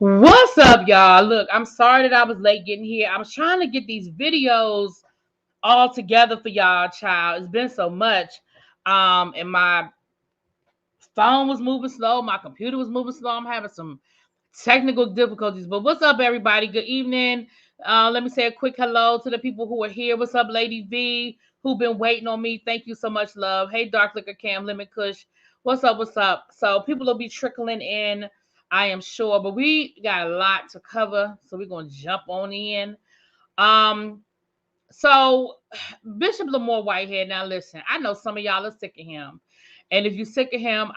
What's up, y'all? Look, I'm sorry that I was late getting here. I was trying to get these videos all together for y'all, child. It's been so much. And my phone was moving slow. My computer was moving slow. I'm having some technical difficulties. But what's up, everybody? Good evening. Let me say a quick hello to the people who are here. What's up, Lady V, who've been waiting on me? Thank you so much, love. Hey, Dark Liquor Cam, Lemon Kush. What's up? What's up? So people will be trickling in, I am sure. But we got a lot to cover, so we're going to jump on in. So Bishop Lamore Whitehead, now listen, I know some of y'all are sick of him. And if you're sick of him,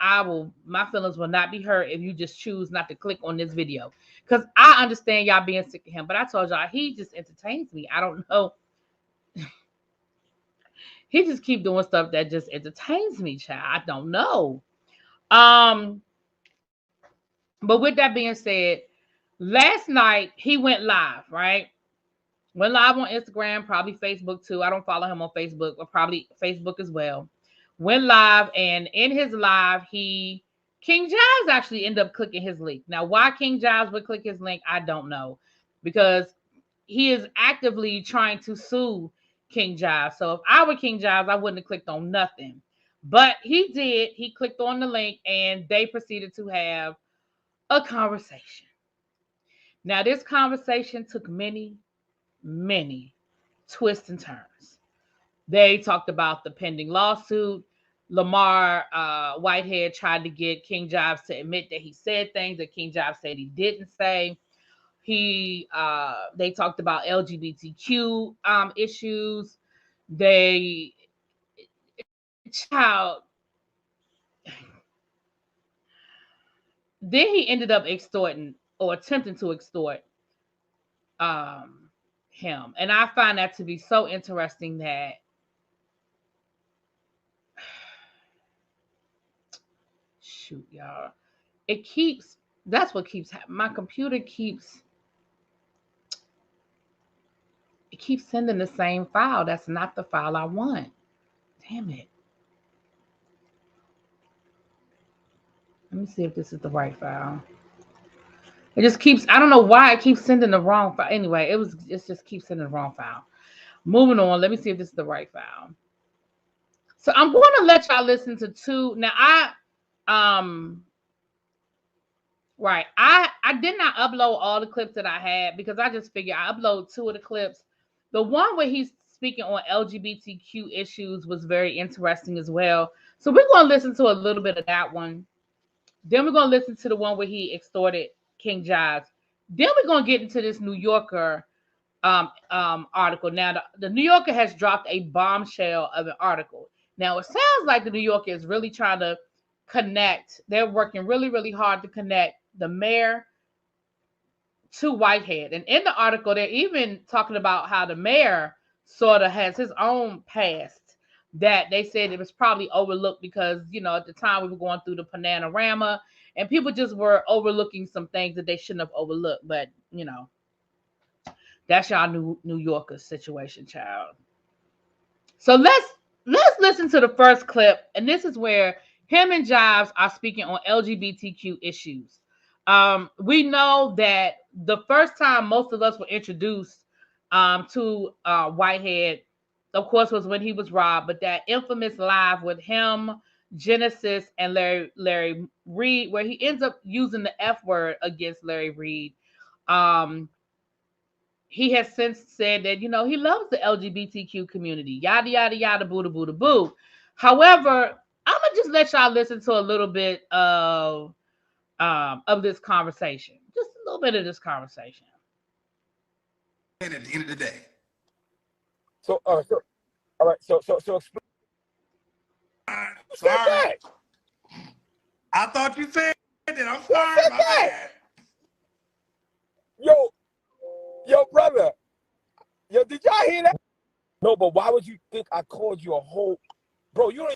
my feelings will not be hurt if you just choose not to click on this video. Because I understand y'all being sick of him. But I told y'all, he just entertains me. I don't know. He just keep doing stuff that just entertains me, child. I don't know. But with that being said, last night he went live, right? Went live on Instagram, probably Facebook too. I don't follow him on Facebook, but probably Facebook as well. Went live, and in his live, King Jives actually ended up clicking his link. Now, why King Jives would click his link, I don't know, because he is actively trying to sue King Jives. So if I were King Jives, I wouldn't have clicked on nothing. But he did. He clicked on the link, and they proceeded to have a conversation. Now, this conversation took many twists and turns. They talked about the pending lawsuit. Lamar Whitehead tried to get King Jives to admit that he said things that King Jives said he didn't say. They talked about LGBTQ issues. Then he ended up extorting or attempting to extort him. And I find that to be so interesting that shoot, y'all. That's what keeps happening. My computer keeps sending the same file. That's not the file I want. Damn it. Let me see if this is the right file. It just keeps, I don't know why it keeps sending the wrong file. Anyway, it just keeps sending the wrong file. Moving on. Let me see if this is the right file. So I'm going to let y'all listen to two. Now I did not upload all the clips that I had because I just figured I upload two of the clips. The one where he's speaking on LGBTQ issues was very interesting as well. So we're going to listen to a little bit of that one. Then we're going to listen to the one where he extorted King Jives. Then we're going to get into this New Yorker article. Now, the New Yorker has dropped a bombshell of an article. Now, it sounds like the New Yorker is really trying to connect. They're working really, really hard to connect the mayor to Whitehead. And in the article, they're even talking about how the mayor sort of has his own past that they said it was probably overlooked because, at the time we were going through the Panorama and people just were overlooking some things that they shouldn't have overlooked. But, that's y'all New Yorker situation, child. So let's listen to the first clip. And this is where him and Jives are speaking on LGBTQ issues. We know that the first time most of us were introduced to Whitehead, of course, was when he was robbed. But that infamous live with him, Genesis, and Larry Reed, where he ends up using the F word against Larry Reed. He has since said that, he loves the LGBTQ community, yada, yada, yada, boo, da, boo, da, boo. However, I'm going to just let y'all listen to a little bit of this conversation. Just a little bit of this conversation. And at the end of the day. So all right. So explain. Sorry. I thought you said that. I'm sorry. My bad. Yo, brother. Yo, did y'all hear that? No, but why would you think I called you a whole bro? You don't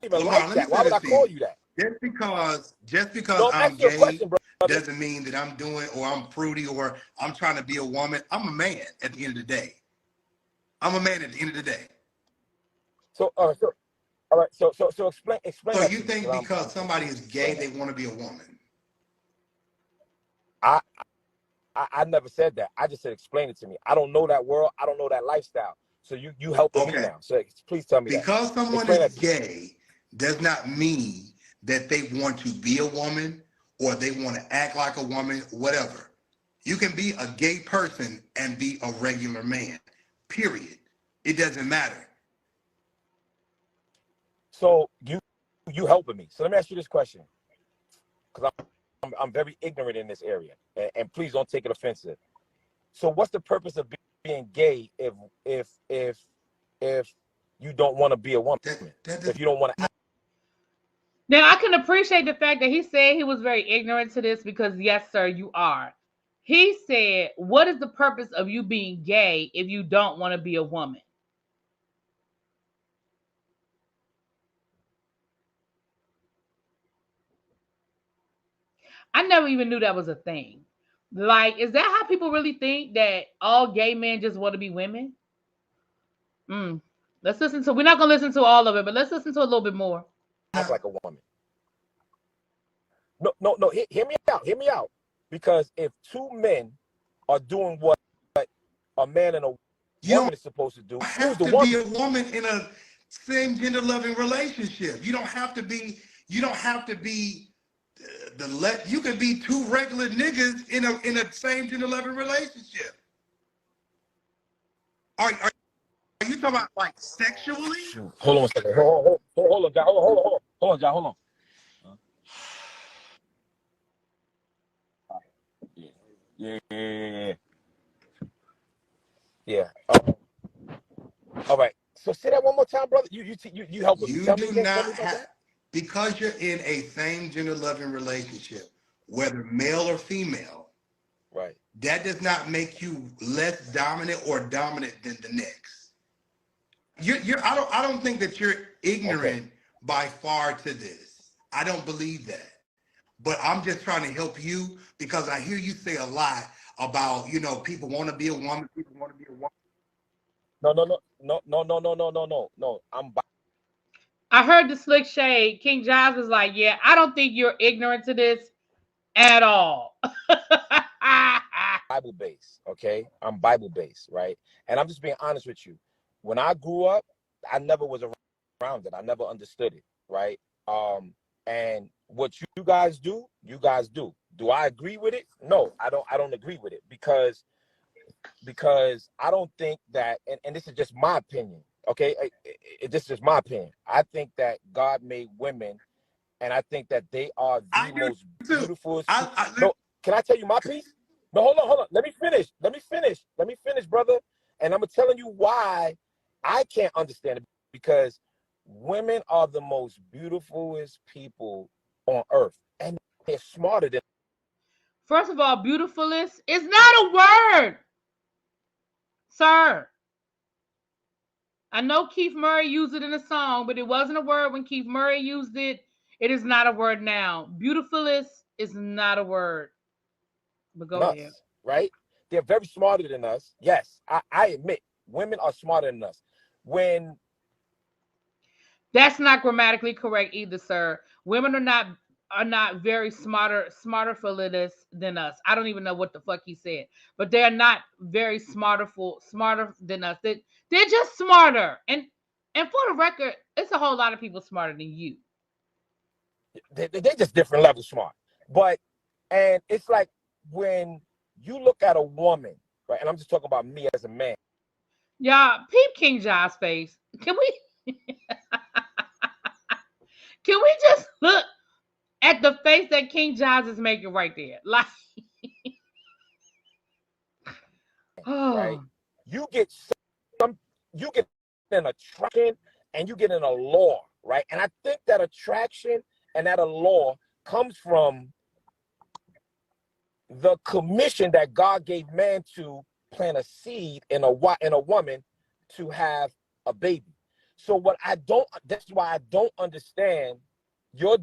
even like that. Why would I call you that? Just because I'm gay doesn't mean that I'm doing or I'm fruity or I'm trying to be a woman. I'm a man at the end of the day. I'm a man at the end of the day. So all right. So explain. So you think because somebody is gay, they want to be a woman? I never said that. I just said explain it to me. I don't know that world. I don't know that lifestyle. So you helping me now. So please tell me because that. Someone is gay does not mean that they want to be a woman or they want to act like a woman, whatever. You can be a gay person and be a regular man, period. It doesn't matter. So you helping me. So let me ask you this question, because I'm very ignorant in this area, and please don't take it offensive. So what's the purpose of being gay if you don't want to be a woman? If you don't want to. Now I can appreciate the fact that he said he was very ignorant to this, because yes, sir, you are. He said, "What is the purpose of you being gay if you don't want to be a woman?" I never even knew that was a thing. Like, is that how people really think, that all gay men just want to be women? Let's listen to. We're not gonna listen to all of it, but let's listen to a little bit more. Act like a woman. No. Hear me out. Hear me out. Because if two men are doing what a man and a woman is supposed to do, you have to be a woman in a same gender loving relationship. You don't have to be. You don't have to be. You can be two regular niggas in a same gender loving relationship. Are you talking about like sexually? Hold on a second. Hold on, John. Hold on, John. Hold on. Yeah. All right. So say that one more time, brother. You help me. You Tell do me not have, because you're in a same gender loving relationship, whether male or female. Right. That does not make you less dominant or dominant than the next. I don't think that you're ignorant by far to this. I don't believe that. But I'm just trying to help you, because I hear you say a lot about, people want to be a woman, people want to be a woman. No. I heard the slick shade. King Giles was like, "Yeah, I don't think you're ignorant to this at all." Bible based, okay? I'm Bible based, right? And I'm just being honest with you. When I grew up, I never was around it. I never understood it, right? And what you guys do, you guys do. Do I agree with it? No, I don't agree with it, because I don't think that, and this is just my opinion, okay? This is just my opinion. I think that God made women, and I think that they are the most beautiful. No, can I tell you my piece? No, hold on. Let me finish, brother. And I'm telling you why I can't understand it, because women are the most beautifulest people on earth, and they're smarter than. First of all, beautifulest is not a word, sir. I know Keith Murray used it in a song, but it wasn't a word when Keith Murray used it. It is not a word now. Beautifulest is not a word. But go ahead. Right? They're very smarter than us. Yes, I admit, women are smarter than us. When that's not grammatically correct either, sir. Women are not very smarter for than us. I don't even know what the fuck he said, but they're not very smarter than us. They're just smarter. And for the record, it's a whole lot of people smarter than you. They're just different levels smart. And it's like when you look at a woman, right? And I'm just talking about me as a man. Y'all, peep King John's face. Can we just look at the face that King Giles is making right there? Like, right? You get an attraction, and you get an allure, right? And I think that attraction and that allure comes from the commission that God gave man to plant a seed in a woman to have a baby. So that's why I don't understand your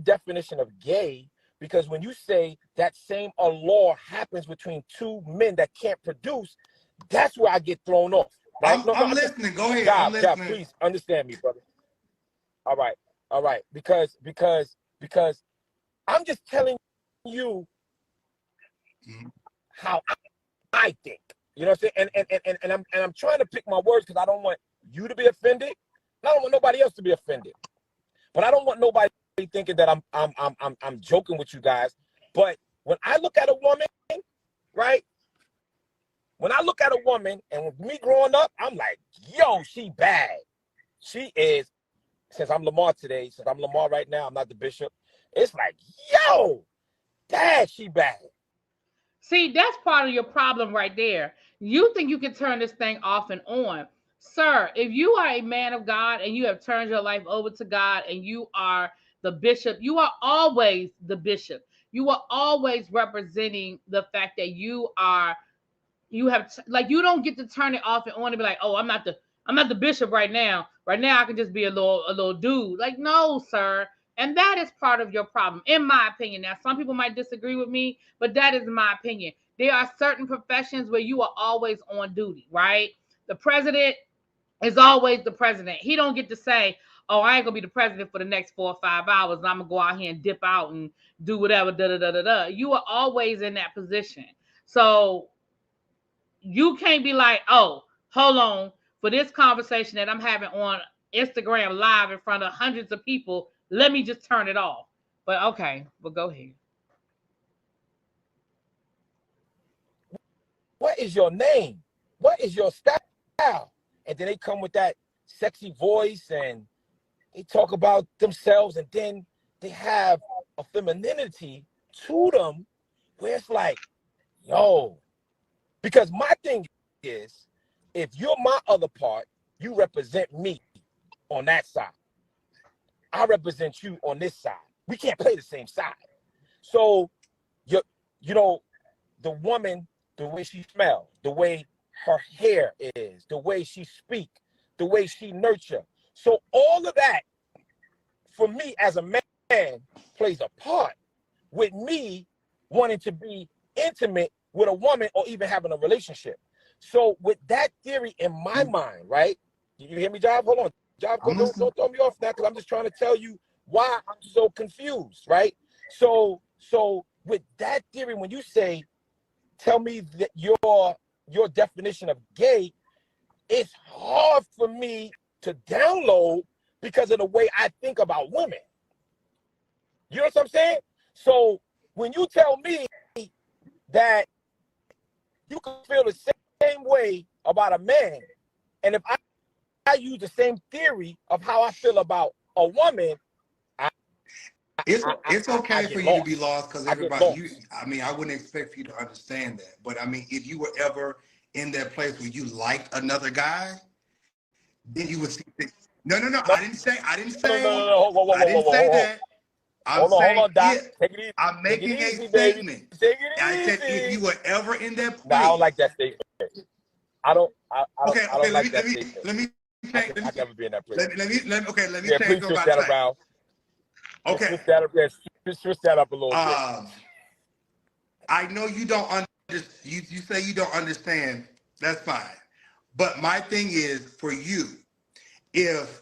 definition of gay, because when you say that same allure happens between two men that can't produce, that's where I get thrown off. Right? I'm listening. Go ahead. God, I'm listening. God, please understand me, brother. All right. Because I'm just telling you. how I think. You know what I'm saying? And I'm trying to pick my words because I don't want you to be offended. I don't want nobody else to be offended. But I don't want nobody thinking that I'm joking with you guys. But when I look at a woman, right? When I look at a woman, and with me growing up, I'm like, yo, she bad. She is, since I'm Lamar today, since I'm Lamar right now, I'm not the bishop. It's like, yo, dad, she bad. See, that's part of your problem right there. You think you can turn this thing off and on. Sir, if you are a man of God and you have turned your life over to God and you are the bishop, you are always the bishop. You are always representing the fact that you have like, you don't get to turn it off and on and be like, oh, I'm not the bishop right now. Right now I can just be a little dude. Like, no, sir. And that is part of your problem, in my opinion. Now, some people might disagree with me, but that is my opinion. There are certain professions where you are always on duty, right? The president is always the president. He don't get to say, oh, I ain't gonna be the president for the next 4 or 5 hours, and I'm gonna go out here and dip out and do whatever. Da da da da da. You are always in that position. So you can't be like, oh, hold on, for this conversation that I'm having on Instagram live in front of hundreds of people, let me just turn it off. But okay, well, go ahead. What is your name? What is your style? And then they come with that sexy voice and they talk about themselves, and then they have a femininity to them where it's like, yo, because my thing is, if you're my other part, you represent me on that side. I represent you on this side. We can't play the same side. So, you know, the woman, the way she smells, the way her hair is, the way she speak, the way she nurture. So all of that, for me as a man, plays a part with me wanting to be intimate with a woman or even having a relationship. So with that theory in my mind, right? You hear me, Job? Hold on. Job, don't throw me off now, because I'm just trying to tell you why I'm so confused, right? So with that theory, when you say, tell me that your definition of gay, it's hard for me to download because of the way I think about women. You know what I'm saying? So when you tell me that you can feel the same way about a man, and if I use the same theory of how I feel about a woman, it's okay for you to be lost, because everybody, I wouldn't expect for you to understand that. But I mean, if you were ever in that place where you liked another guy, then you would see things. No. I didn't say that. I'm saying, Doc. Take it easy. I'm making a statement. Take it easy. I said, if you were ever in that place. No, I don't like that statement. I don't like that statement. Let me I never be in that place. Let me change please switch that around. Okay. Switch that up a little bit. I know you don't understand. You say you don't understand. That's fine. But my thing is, for you, if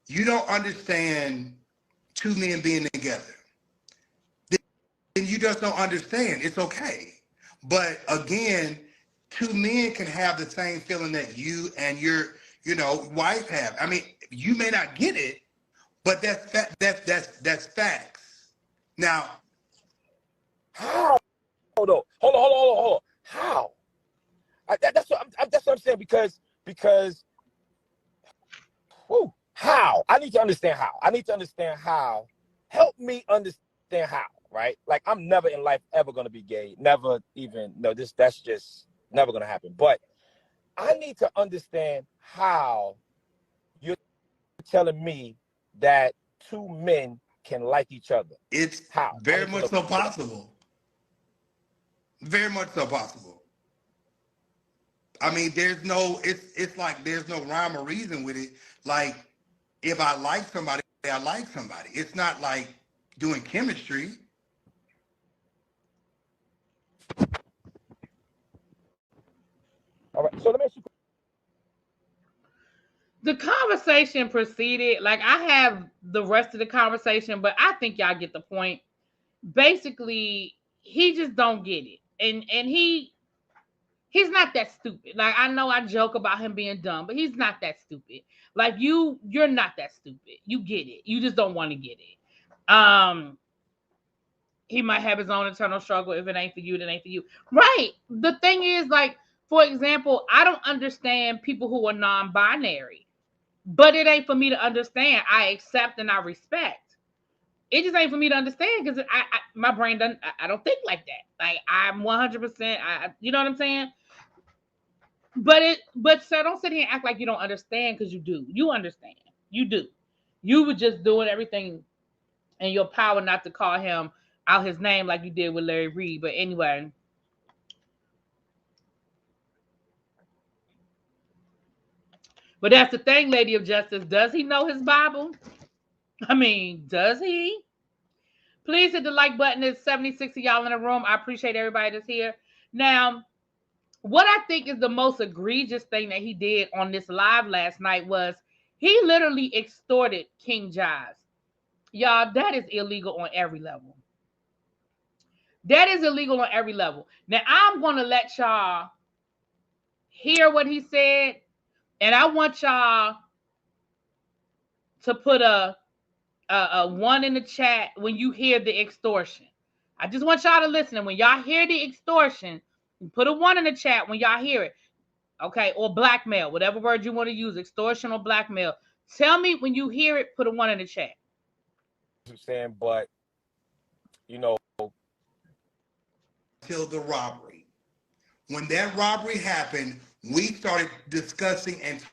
you don't understand two men being together, then you just don't understand. It's okay. But again, two men can have the same feeling that you and your, wife have. I mean, you may not get it, but that's facts. Now, how? Hold on. How? That's what I'm saying, because how? I need to understand how. Help me understand how, right? Like, I'm never in life ever going to be gay. Never even, no, that's just never going to happen. But I need to understand how you're telling me that two men can like each other. It's how? Very much so possible. Very much so possible. I mean, it's like there's no rhyme or reason with it. Like, if I like somebody, I like somebody. It's not like doing chemistry. All right, so let me ask you. The conversation proceeded. Like, I have the rest of the conversation, but I think y'all get the point. Basically, he just don't get it. and he's not that stupid. Like, I know I joke about him being dumb, but he's not that stupid. Like, you're not that stupid. You get it. You just don't want to get it. He might have his own internal struggle. If it ain't for you, it ain't for you. Right. The thing is, like, for example, I don't understand people who are non-binary, but it ain't for me to understand. I accept and I respect. It just ain't for me to understand because my brain doesn't. I don't think like that. Like, I'm 100%. You know what I'm saying? But so don't sit here and act like you don't understand, because you do. You understand. You do. You were just doing everything in your power not to call him out his name like you did with Larry Reed. But anyway. But that's the thing, Lady of Justice. Does he know his Bible? I mean, does he? Please hit the like button. There's 76 of y'all in the room. I appreciate everybody that's here. Now, what I think is the most egregious thing that he did on this live last night was he literally extorted King Jives. Y'all, that is illegal on every level. That is illegal on every level. Now, I'm going to let y'all hear what he said, and I want y'all to put a one in the chat when you hear the extortion. I just want y'all to listen. And when y'all hear the extortion, put a one in the chat when y'all hear it. Okay, or blackmail, whatever word you want to use, extortion or blackmail. Tell me when you hear it, put a one in the chat. I'm saying, but you know, till the robbery. When that robbery happened, we started discussing and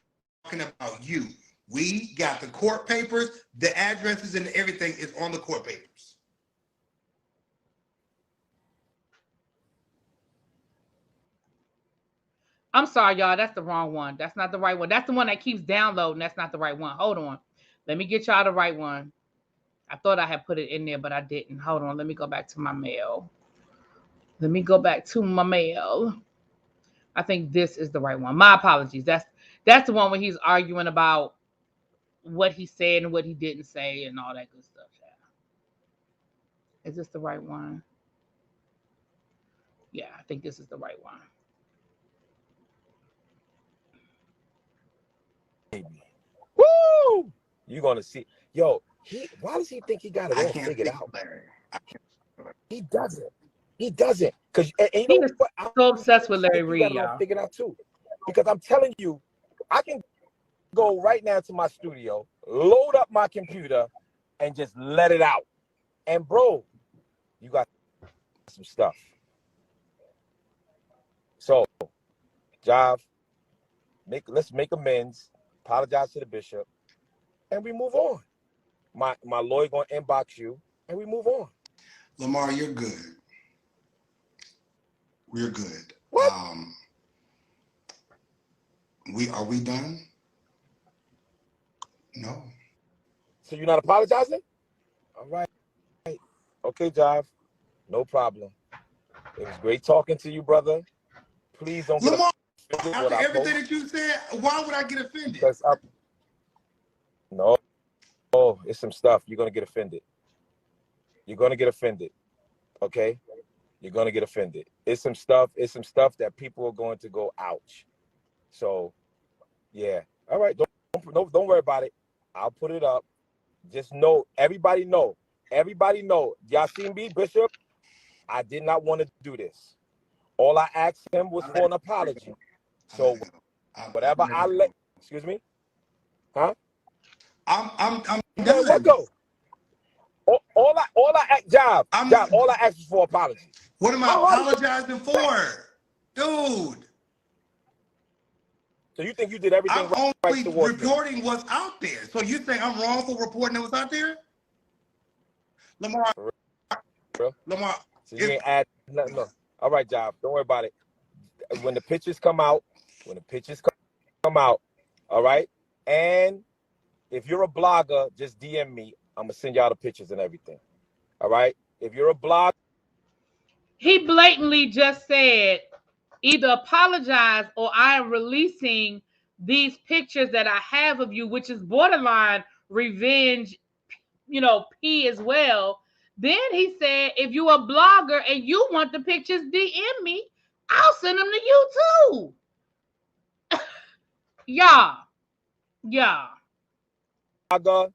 talking about you. We got the court papers, the addresses and everything is on the court papers. I'm sorry, y'all. That's the wrong one. That's not the right one. That's the one that keeps downloading. That's not the right one. Hold on. Let me get y'all the right one. I thought I had put it in there, but I didn't. Hold on. Let me go back to my mail. Let me go back to my mail. I think this is the right one. My apologies. That's the one where he's arguing about what he said and what he didn't say and all that good stuff. Is this the right one? Yeah, I think this is the right one. Woo! You're gonna see. Yo, why does he think he got it all figured out? He doesn't. He doesn't. Because you know what? I'm so obsessed with Larry Reed, y'all. Figured out too. Because I'm telling you, I can go right now to my studio, load up my computer, and just let it out. And bro, you got some stuff. So, Jav, let's make amends. Apologize to the bishop, and we move on. My lawyer gonna inbox you, and we move on. Lamar, you're good. We're good. What? Are we done? No. So you're not apologizing? All right. Okay, Jav. No problem. It was great talking to you, brother. Please don't get Lamar, offended. after everything that you said, why would I get offended? No. Oh, it's some stuff. You're going to get offended. You're going to get offended. Okay? You're going to get offended. It's some stuff that people are going to go, ouch. So, yeah. All right. Don't worry about it. I'll put it up. Just know, everybody know. Y'all seen me, Bishop? I did not want to do this. All I asked him was for an apology. So whatever excuse me? Huh? I'm done. What go? All I asked, Job, all I asked was for apology. What am I apologizing for? Dude. So you think you did everything I'm right only reporting what's out there. So you think I'm wrong for reporting what's out there? Lamar. Lamar. So you ain't add nothing. No. All right, Job. Don't worry about it. When the pictures come out, all right? And if you're a blogger, just DM me. I'm going to send y'all the pictures and everything. All right? If you're a blogger. He blatantly just said, either apologize or I am releasing these pictures that I have of you, which is borderline revenge, P as well. Then he said, if you a blogger and you want the pictures, DM me. I'll send them to you too. Yeah. I'm gonna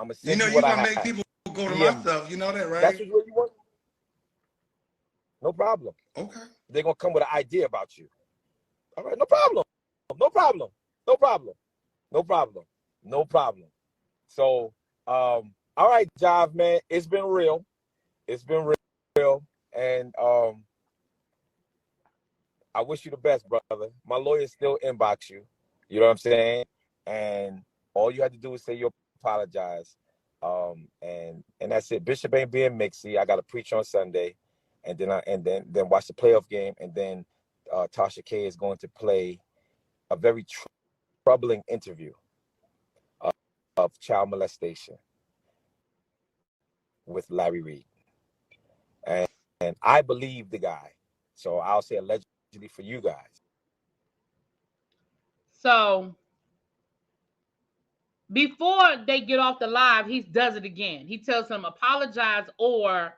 You send know you you what I gonna make have. people go to DM my me. stuff. You know that, That's right? what you want? No problem. Okay. They're gonna come with an idea about you. All right, no problem. No problem. No problem. No problem. No problem. So, all right, Jive, man. It's been real. It's been real. And I wish you the best, brother. My lawyer still inbox you. You know what I'm saying? And all you had to do is say you apologize. And that's it. Bishop ain't being mixy. I got to preach on Sunday, and then watch the playoff game, and then Tasha K is going to play a very troubling interview of child molestation with Larry Reed, and I believe the guy. So I'll say allegedly for you guys. So before they get off the live, he does it again. He tells them, apologize or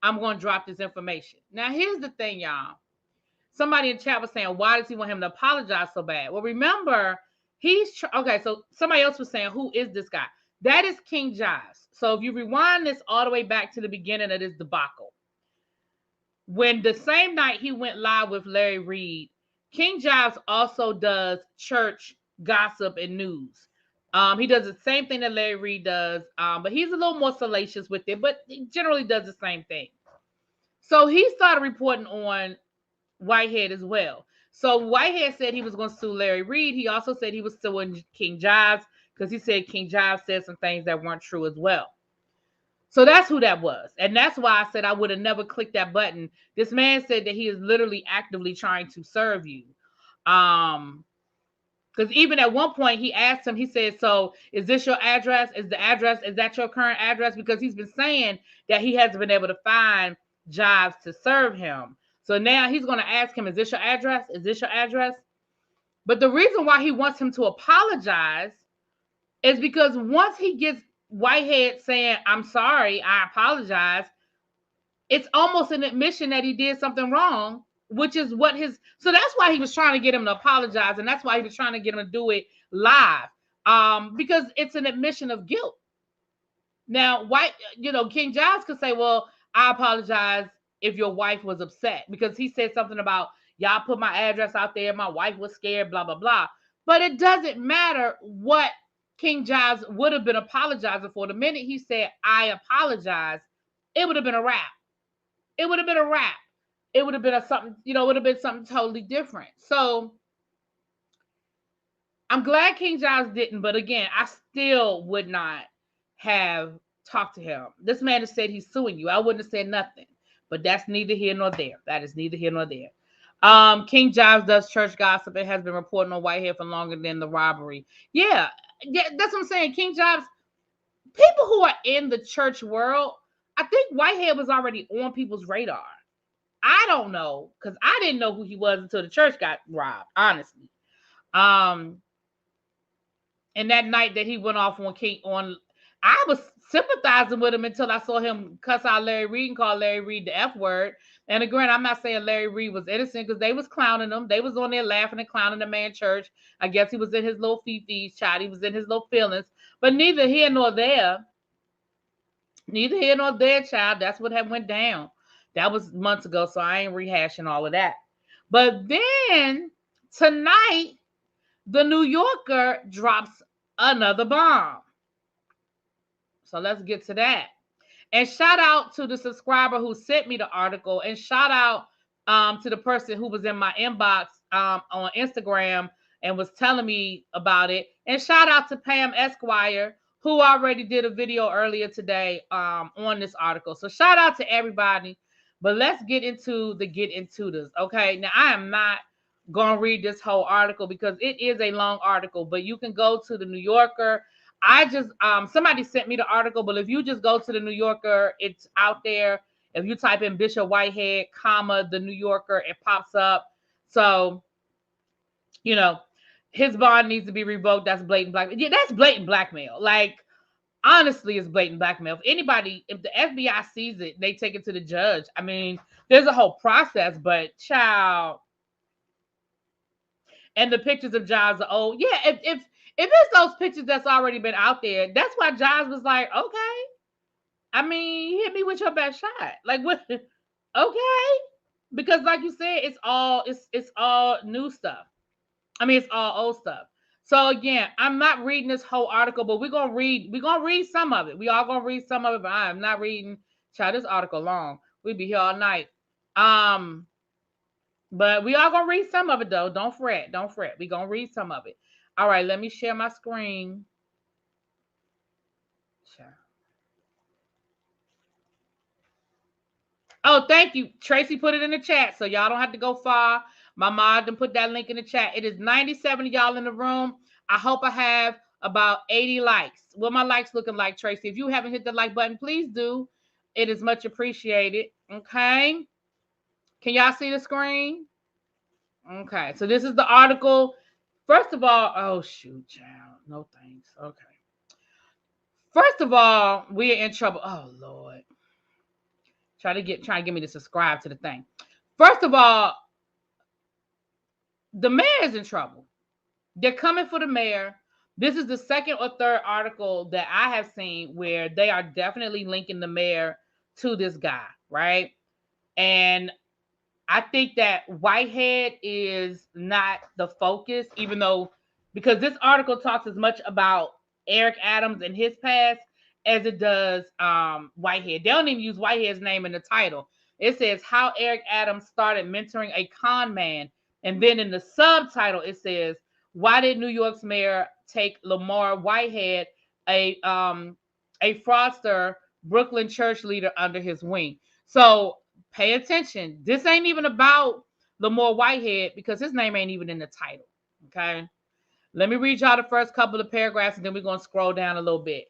I'm going to drop this information. Now, here's the thing, y'all. Somebody in chat was saying, why does he want him to apologize so bad? Well, remember, okay, so somebody else was saying, who is this guy? That is King Jives. So if you rewind this all the way back to the beginning of this debacle, when the same night he went live with Larry Reed, King Jives also does church gossip and news. He does the same thing that Larry Reed does, but he's a little more salacious with it, but he generally does the same thing. So he started reporting on Whitehead as well. So Whitehead said he was going to sue Larry Reed. He also said he was suing King Jives because he said King Jives said some things that weren't true as well. So that's who that was. And that's why I said I would have never clicked that button. This man said that he is literally actively trying to serve you. Because even at one point he asked him, he said, so is this your address? Is that your current address? Because he's been saying that he hasn't been able to find jobs to serve him. So now he's going to ask him, is this your address? Is this your address? But the reason why he wants him to apologize is because once he gets Whitehead saying, I'm sorry, I apologize, it's almost an admission that he did something wrong, which is what so that's why he was trying to get him to apologize, and that's why he was trying to get him to do it live, because it's an admission of guilt. Now, King Giles could say, well, I apologize if your wife was upset, because he said something about, y'all put my address out there, my wife was scared, blah, blah, blah. But it doesn't matter what King Giles would have been apologizing for. The minute he said, I apologize, it would have been a wrap. It would have been a wrap. It would have been something totally different. So I'm glad King Giles didn't, but again, I still would not have talked to him. This man has said he's suing you. I wouldn't have said nothing, but that's neither here nor there. That is neither here nor there. King Giles does church gossip. It has been reporting on Whitehead for longer than the robbery. Yeah, that's what I'm saying. King Giles, people who are in the church world, I think Whitehead was already on people's radar. I don't know, because I didn't know who he was until the church got robbed, honestly. And that night that he went off I was sympathizing with him until I saw him cuss out Larry Reed and call Larry Reed the F word. And again, I'm not saying Larry Reed was innocent, because they was clowning him. They was on there laughing and clowning the man church. I guess he was in his little fifis, child. He was in his little feelings. But neither here nor there. Neither here nor there, child. That's what had went down. That was months ago, so I ain't rehashing all of that. But then tonight, the New Yorker drops another bomb. So let's get to that. And shout out to the subscriber who sent me the article, and shout out to the person who was in my inbox on Instagram and was telling me about it. And shout out to Pam Esquire, who already did a video earlier today on this article. So shout out to everybody. But let's get into this. Okay, now I am not going to read this whole article because it is a long article, but you can go to the New Yorker. I just somebody sent me the article, but if you just go to the New Yorker, it's out there. If you type in Bishop Whitehead, the New Yorker, it pops up. So, his bond needs to be revoked. That's blatant blackmail. Yeah, that's blatant blackmail. Like, honestly, it's blatant blackmail. If the FBI sees it, they take it to the judge. I mean, there's a whole process, but child, and the pictures of Giles are old. Yeah, if it's those pictures that's already been out there, that's why Giles was like, okay. I mean, hit me with your best shot. Like what? Okay, because like you said, it's all new stuff. I mean, it's all old stuff. So again, I'm not reading this whole article, but we're gonna read some of it. We all gonna read some of it, but I'm not reading. Child, this article long. We'd be here all night. Um, but we all gonna read some of it though. Don't fret. Don't fret. We gonna read some of it. All right, let me share my screen. Child. Oh, thank you. Tracy put it in the chat, so y'all don't have to go far. My mom done put that link in the chat. It is 97 of y'all in the room. I hope I have about 80 likes. What my likes looking like, Tracy? If you haven't hit the like button, please do. It is much appreciated. Okay. Can y'all see the screen? Okay. So this is the article. First of all, oh shoot, child. No thanks. Okay. First of all, we're in trouble. Oh Lord. Try to get me to subscribe to the thing. First of all, the mayor is in trouble. They're coming for the mayor. This is the second or third article that I have seen where they are definitely linking the mayor to this guy, right? And I think that Whitehead is not the focus, even though, because this article talks as much about Eric Adams and his past as it does Whitehead. They don't even use Whitehead's name in the title. It says how Eric Adams started mentoring a con man. And then in the subtitle, it says, why did New York's mayor take Lamar Whitehead, a fraudster, Brooklyn church leader, under his wing? So pay attention. This ain't even about Lamar Whitehead because his name ain't even in the title. Okay. Let me read y'all the first couple of paragraphs and then we're going to scroll down a little bit.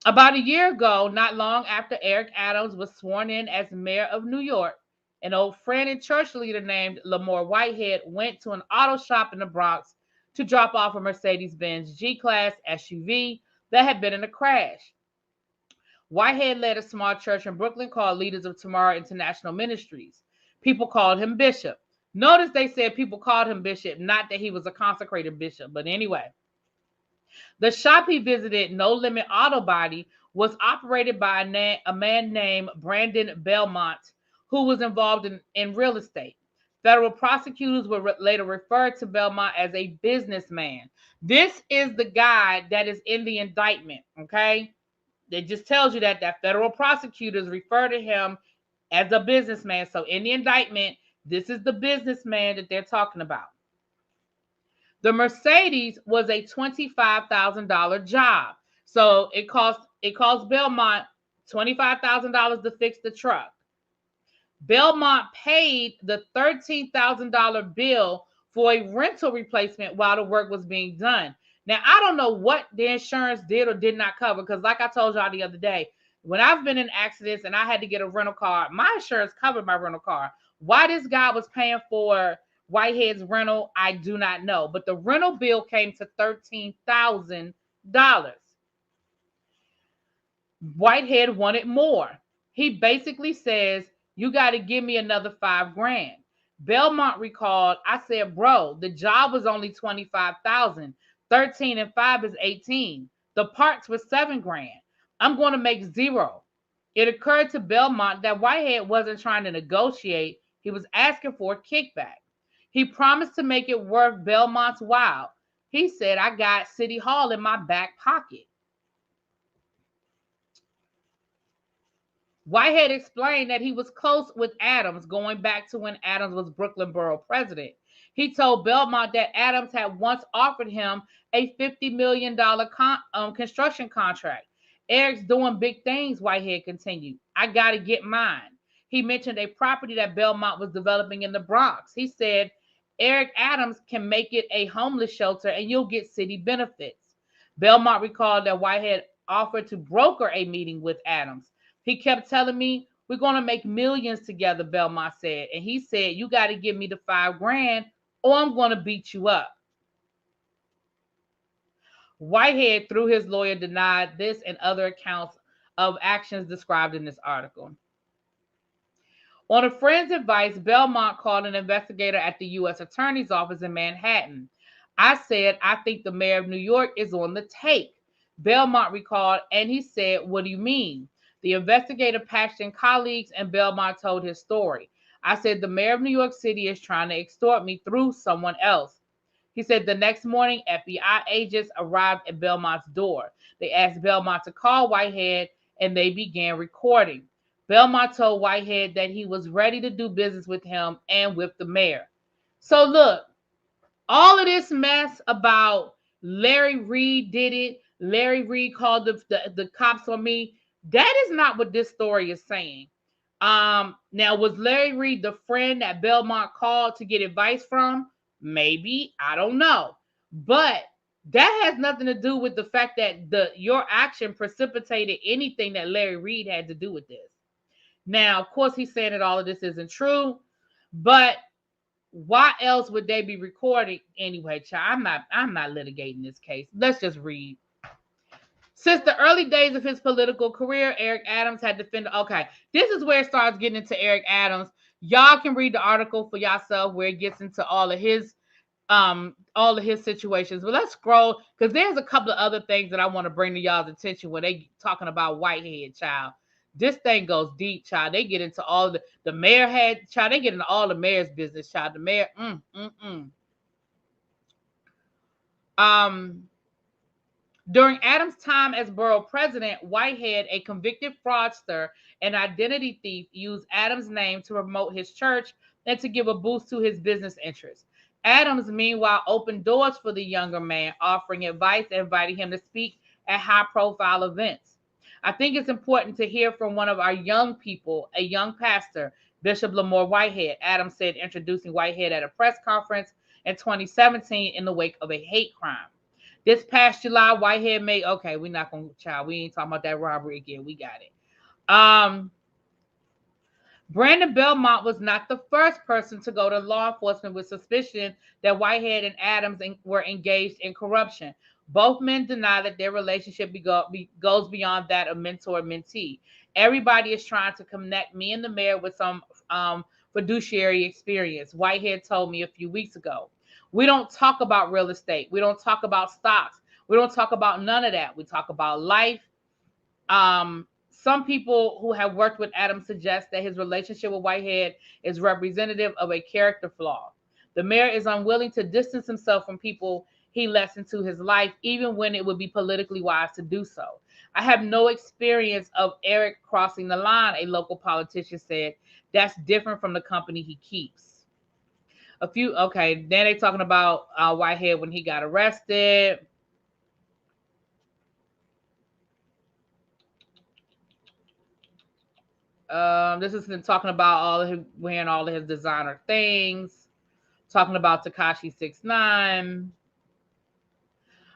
About a year ago, not long after Eric Adams was sworn in as mayor of New York, an old friend and church leader named Lamar Whitehead went to an auto shop in the Bronx to drop off a Mercedes-Benz G-Class SUV that had been in a crash. Whitehead led a small church in Brooklyn called Leaders of Tomorrow International Ministries. People called him Bishop. Notice they said people called him Bishop, not that he was a consecrated bishop. But anyway, the shop he visited, No Limit Auto Body, was operated by a man named Brandon Belmont, who was involved in real estate. Federal prosecutors would later refer to Belmont as a businessman. This is the guy that is in the indictment, okay? It just tells you that federal prosecutors refer to him as a businessman. So in the indictment, this is the businessman that they're talking about. The Mercedes was a $25,000 job. So it cost Belmont $25,000 to fix the truck. Belmont paid the $13,000 bill for a rental replacement while the work was being done. Now, I don't know what the insurance did or did not cover because like I told y'all the other day, when I've been in accidents and I had to get a rental car, my insurance covered my rental car. Why this guy was paying for Whitehead's rental, I do not know. But the rental bill came to $13,000. Whitehead wanted more. He basically says, you got to give me another $5,000. Belmont recalled, I said, bro, the job was only $25,000. 13 and 5 is 18. The parts were $7,000. I'm going to make zero. It occurred to Belmont that Whitehead wasn't trying to negotiate. He was asking for a kickback. He promised to make it worth Belmont's while. He said, I got City Hall in my back pocket. Whitehead explained that he was close with Adams going back to when Adams was Brooklyn Borough president. He told Belmont that Adams had once offered him a $50 million construction contract. Eric's doing big things, Whitehead continued. I got to get mine. He mentioned a property that Belmont was developing in the Bronx. He said, Eric Adams can make it a homeless shelter and you'll get city benefits. Belmont recalled that Whitehead offered to broker a meeting with Adams. He kept telling me, we're going to make millions together, Belmont said. And he said, you got to give me the $5,000 or I'm going to beat you up. Whitehead, through his lawyer, denied this and other accounts of actions described in this article. On a friend's advice, Belmont called an investigator at the U.S. Attorney's Office in Manhattan. I said, I think the mayor of New York is on the take. Belmont recalled, and he said, what do you mean? The investigator patched in colleagues, and Belmont told his story. I said, the mayor of New York City is trying to extort me through someone else. He said the next morning, FBI agents arrived at Belmont's door. They asked Belmont to call Whitehead, and they began recording. Belmont told Whitehead that he was ready to do business with him and with the mayor. So look, all of this mess about Larry Reed did it, Larry Reed called the cops on me, that is not what this story is saying. Now, was Larry Reed the friend that Belmont called to get advice from? Maybe, I don't know. But that has nothing to do with the fact that your action precipitated anything that Larry Reed had to do with this. Now, of course, he's saying that all of this isn't true, but why else would they be recording anyway, child? I'm not litigating this case. Let's just read. Since the early days of his political career, Eric Adams had defended. Okay, this is where it starts getting into Eric Adams. Y'all can read the article for yourself where it gets into all of his situations. But let's scroll because there's a couple of other things that I want to bring to y'all's attention when they talking about Whitehead, child. This thing goes deep, child. They get into all the mayor had, child. They get into all the mayor's business, child. The mayor, During Adams' time as borough president, Whitehead, a convicted fraudster and identity thief, used Adams' name to promote his church and to give a boost to his business interests. Adams, meanwhile, opened doors for the younger man, offering advice and inviting him to speak at high-profile events. I think it's important to hear from one of our young people, a young pastor, Bishop Lamore Whitehead, Adams said, introducing Whitehead at a press conference in 2017 in the wake of a hate crime. This past July, Whitehead made, okay, we're not going to, child, we ain't talking about that robbery again. We got it. Brandon Belmont was not the first person to go to law enforcement with suspicion that Whitehead and Adams were engaged in corruption. Both men deny that their relationship goes beyond that of mentor-mentee. Everybody is trying to connect me and the mayor with some fiduciary experience, Whitehead told me a few weeks ago. We don't talk about real estate. We don't talk about stocks. We don't talk about none of that. We talk about life. Some people who have worked with Adams suggest that his relationship with Whitehead is representative of a character flaw. The mayor is unwilling to distance himself from people he lets into his life, even when it would be politically wise to do so. I have no experience of Eric crossing the line, a local politician said. That's different from the company he keeps. Then they talking about Whitehead when he got arrested. This is been talking about all of him wearing all of his designer things. Talking about Tekashi 6ix9ine.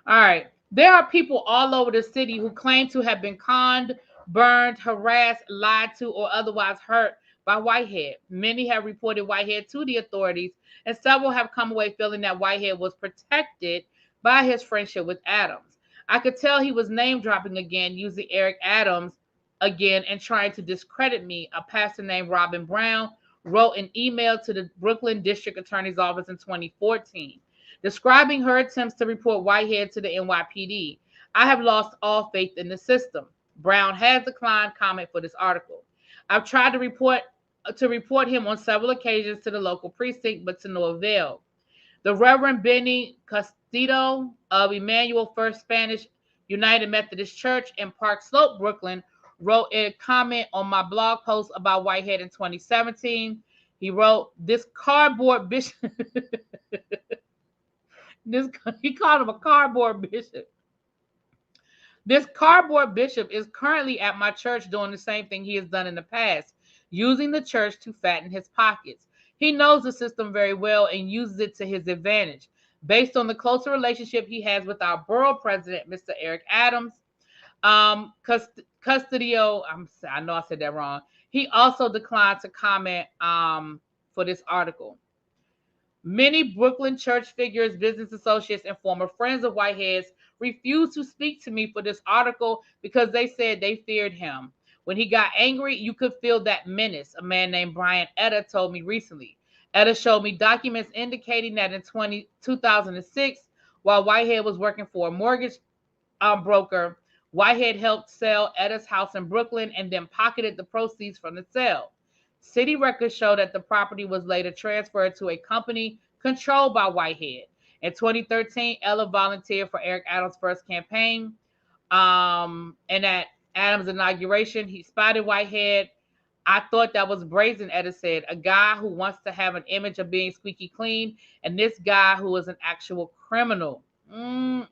All right. There are people all over the city who claim to have been conned, burned, harassed, lied to, or otherwise hurt by Whitehead. Many have reported Whitehead to the authorities, and several have come away feeling that Whitehead was protected by his friendship with Adams. I could tell he was name dropping again, using Eric Adams again and trying to discredit me. A pastor named Robin Brown wrote an email to the Brooklyn District Attorney's Office in 2014, describing her attempts to report Whitehead to the NYPD. I have lost all faith in the system. Brown has declined comment for this article. I've tried to report him on several occasions to the local precinct, but to no avail. The Reverend Benny Castillo of Emmanuel First Spanish United Methodist Church in Park Slope, Brooklyn, wrote a comment on my blog post about Whitehead in 2017. He wrote, this cardboard bishop, he called him a cardboard bishop. This cardboard bishop is currently at my church doing the same thing he has done in the past, using the church to fatten his pockets. He knows the system very well and uses it to his advantage. Based on the closer relationship he has with our borough president, Mr. Eric Adams, Custodio, I know I said that wrong. He also declined to comment for this article. Many Brooklyn church figures, business associates, and former friends of Whitehead's refused to speak to me for this article because they said they feared him. When he got angry, you could feel that menace, a man named Brian Etta told me recently. Etta showed me documents indicating that in 2006, while Whitehead was working for a mortgage broker, Whitehead helped sell Etta's house in Brooklyn and then pocketed the proceeds from the sale. City records show that the property was later transferred to a company controlled by Whitehead. In 2013, Ella volunteered for Eric Adams' first campaign. And at Adams' inauguration, he spotted Whitehead. I thought that was brazen, Etta said. A guy who wants to have an image of being squeaky clean, and this guy who is an actual criminal. Not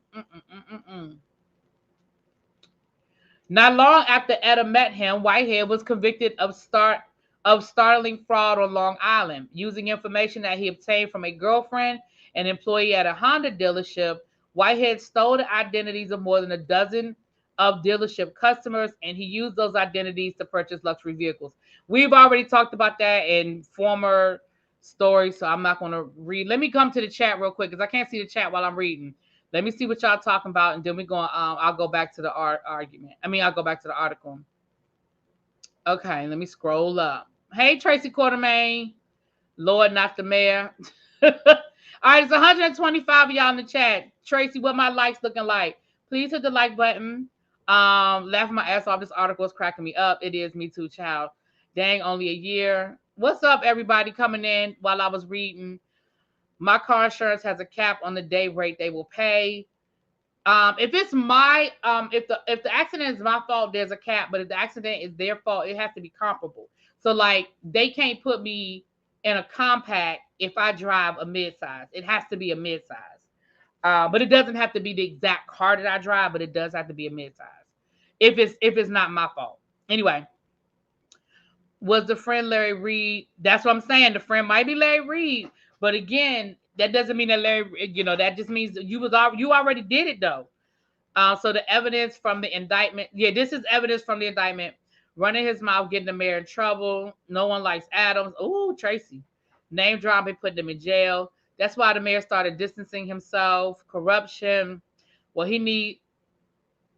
long after Etta met him, Whitehead was convicted of startling fraud on Long Island, using information that he obtained from a girlfriend, an employee at a Honda dealership. Whitehead stole the identities of more than a dozen of dealership customers, and he used those identities to purchase luxury vehicles. We've already talked about that in former stories, so I'm not going to read. Let me come to the chat real quick because I can't see the chat while I'm reading. Let me see what y'all talking about, and then we're going. I'll go back to the argument. I'll go back to the article. Okay, let me scroll up. Hey, Tracy Quartermain, Lord, not the mayor. All right, it's 125 of y'all in the chat. Tracy, what my likes looking like? Please hit the like button. Laughing my ass off. This article is cracking me up. It is me too, child. Dang, only a year. What's up, everybody coming in while I was reading? My car insurance has a cap on the day rate they will pay. If it's my if the accident is my fault, there's a cap. But if the accident is their fault, it has to be comparable. So like they can't put me in a compact if I drive a midsize. It has to be a midsize. But it doesn't have to be the exact car that I drive, but it does have to be a midsize. If it's not my fault. Anyway, was the friend Larry Reed? That's what I'm saying. The friend might be Larry Reed. But again, that doesn't mean that Larry, that just means that you already did it though. So the evidence from the indictment, this is evidence from the indictment. Running his mouth, getting the mayor in trouble. No one likes Adams. Ooh, Tracy. Name dropping, putting him in jail. That's why the mayor started distancing himself. Corruption. Well, he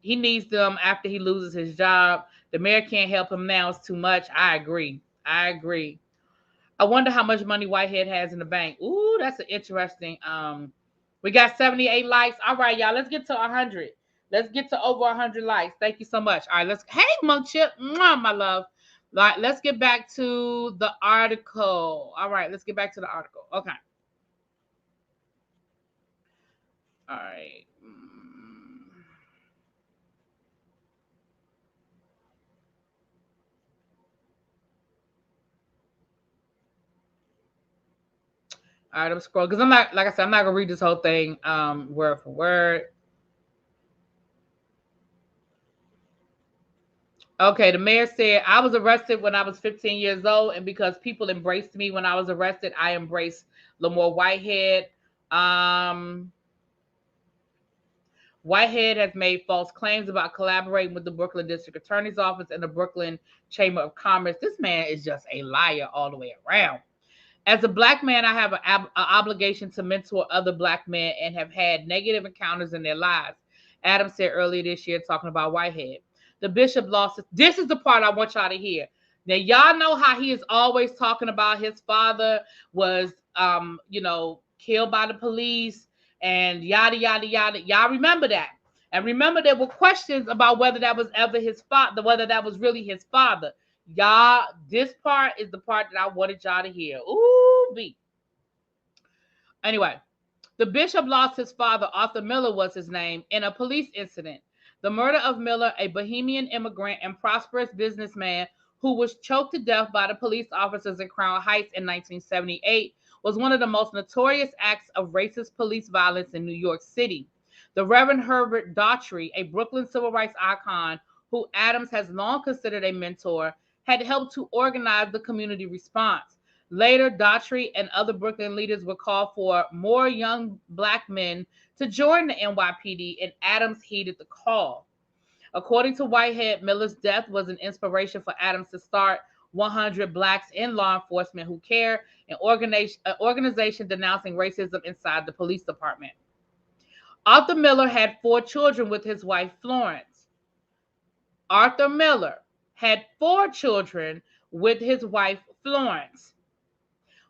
needs them after he loses his job. The mayor can't help him now. It's too much. I agree. I wonder how much money Whitehead has in the bank. Ooh, that's an interesting. We got 78 likes. All right, y'all. Let's get to 100. Let's get to over 100 likes. Thank you so much. All right, hey, Monk Chip. Mwah, my love. All right, let's get back to the article. All right, let's get back to the article. Okay. All right. All right, I'm scrolling because I'm not, like I said, I'm not gonna read this whole thing word for word. Okay, the mayor said, I was arrested when I was 15 years old, and because people embraced me when I was arrested, I embraced Lamore Whitehead. Whitehead has made false claims about collaborating with the Brooklyn District Attorney's Office and the Brooklyn Chamber of Commerce. This man is just a liar all the way around. As a Black man, I have an obligation to mentor other Black men and have had negative encounters in their lives. Adams said earlier this year, talking about Whitehead. The bishop lost it. This is the part I want y'all to hear. Now, y'all know how he is always talking about his father was, killed by the police and yada, yada, yada. Y'all remember that. And remember, there were questions about whether that was ever his father, whether that was really his father. Y'all, this part is the part that I wanted y'all to hear. Ooh, B. Anyway, the bishop lost his father, Arthur Miller was his name, in a police incident. The murder of Miller, a Bohemian immigrant and prosperous businessman who was choked to death by the police officers in Crown Heights in 1978, was one of the most notorious acts of racist police violence in New York City. The Reverend Herbert Daughtry, a Brooklyn civil rights icon who Adams has long considered a mentor, had helped to organize the community response. Later, Daughtry and other Brooklyn leaders would call for more young Black men to join the NYPD, and Adams heeded the call. According to Whitehead, Miller's death was an inspiration for Adams to start 100 Blacks in Law Enforcement Who Care, an organization denouncing racism inside the police department. Arthur Miller had 4 children with his wife, Florence. Arthur Miller had 4 children with his wife, Florence.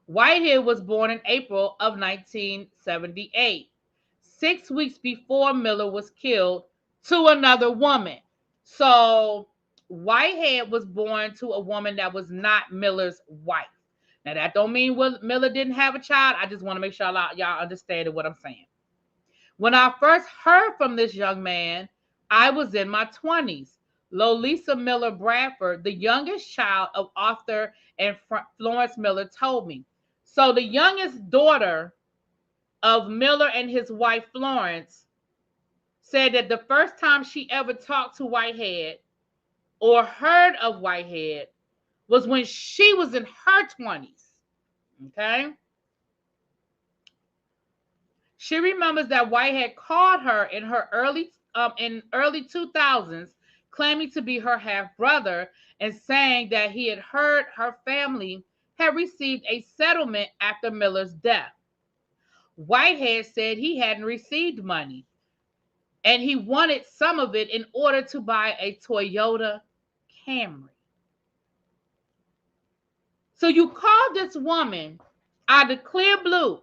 Whitehead was born in April of 1978, 6 weeks before Miller was killed, to another woman. So Whitehead was born to a woman that was not Miller's wife. Now that don't mean Miller didn't have a child. I just want to make sure y'all understand what I'm saying. When I first heard from this young man, I was in my 20s. Lolisa Miller Bradford, the youngest child of Arthur and Florence Miller, told me. So the youngest daughter of Miller and his wife Florence said that the first time she ever talked to Whitehead or heard of Whitehead was when she was in her 20s. Okay? She remembers that Whitehead called her in her early 2000s, claiming to be her half brother and saying that he had heard her family had received a settlement after Miller's death. Whitehead said he hadn't received money and he wanted some of it in order to buy a Toyota Camry. So you call this woman out of clear blue,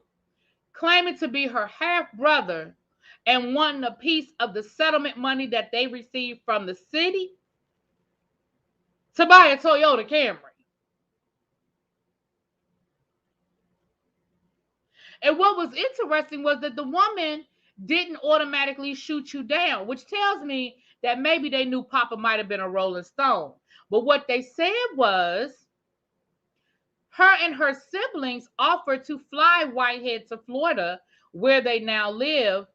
claiming to be her half brother and wanting a piece of the settlement money that they received from the city to buy a Toyota Camry. And what was interesting was that the woman didn't automatically shoot you down, which tells me that maybe they knew Papa might have been a Rolling Stone. But what they said was her and her siblings offered to fly Whitehead to Florida, where they now live,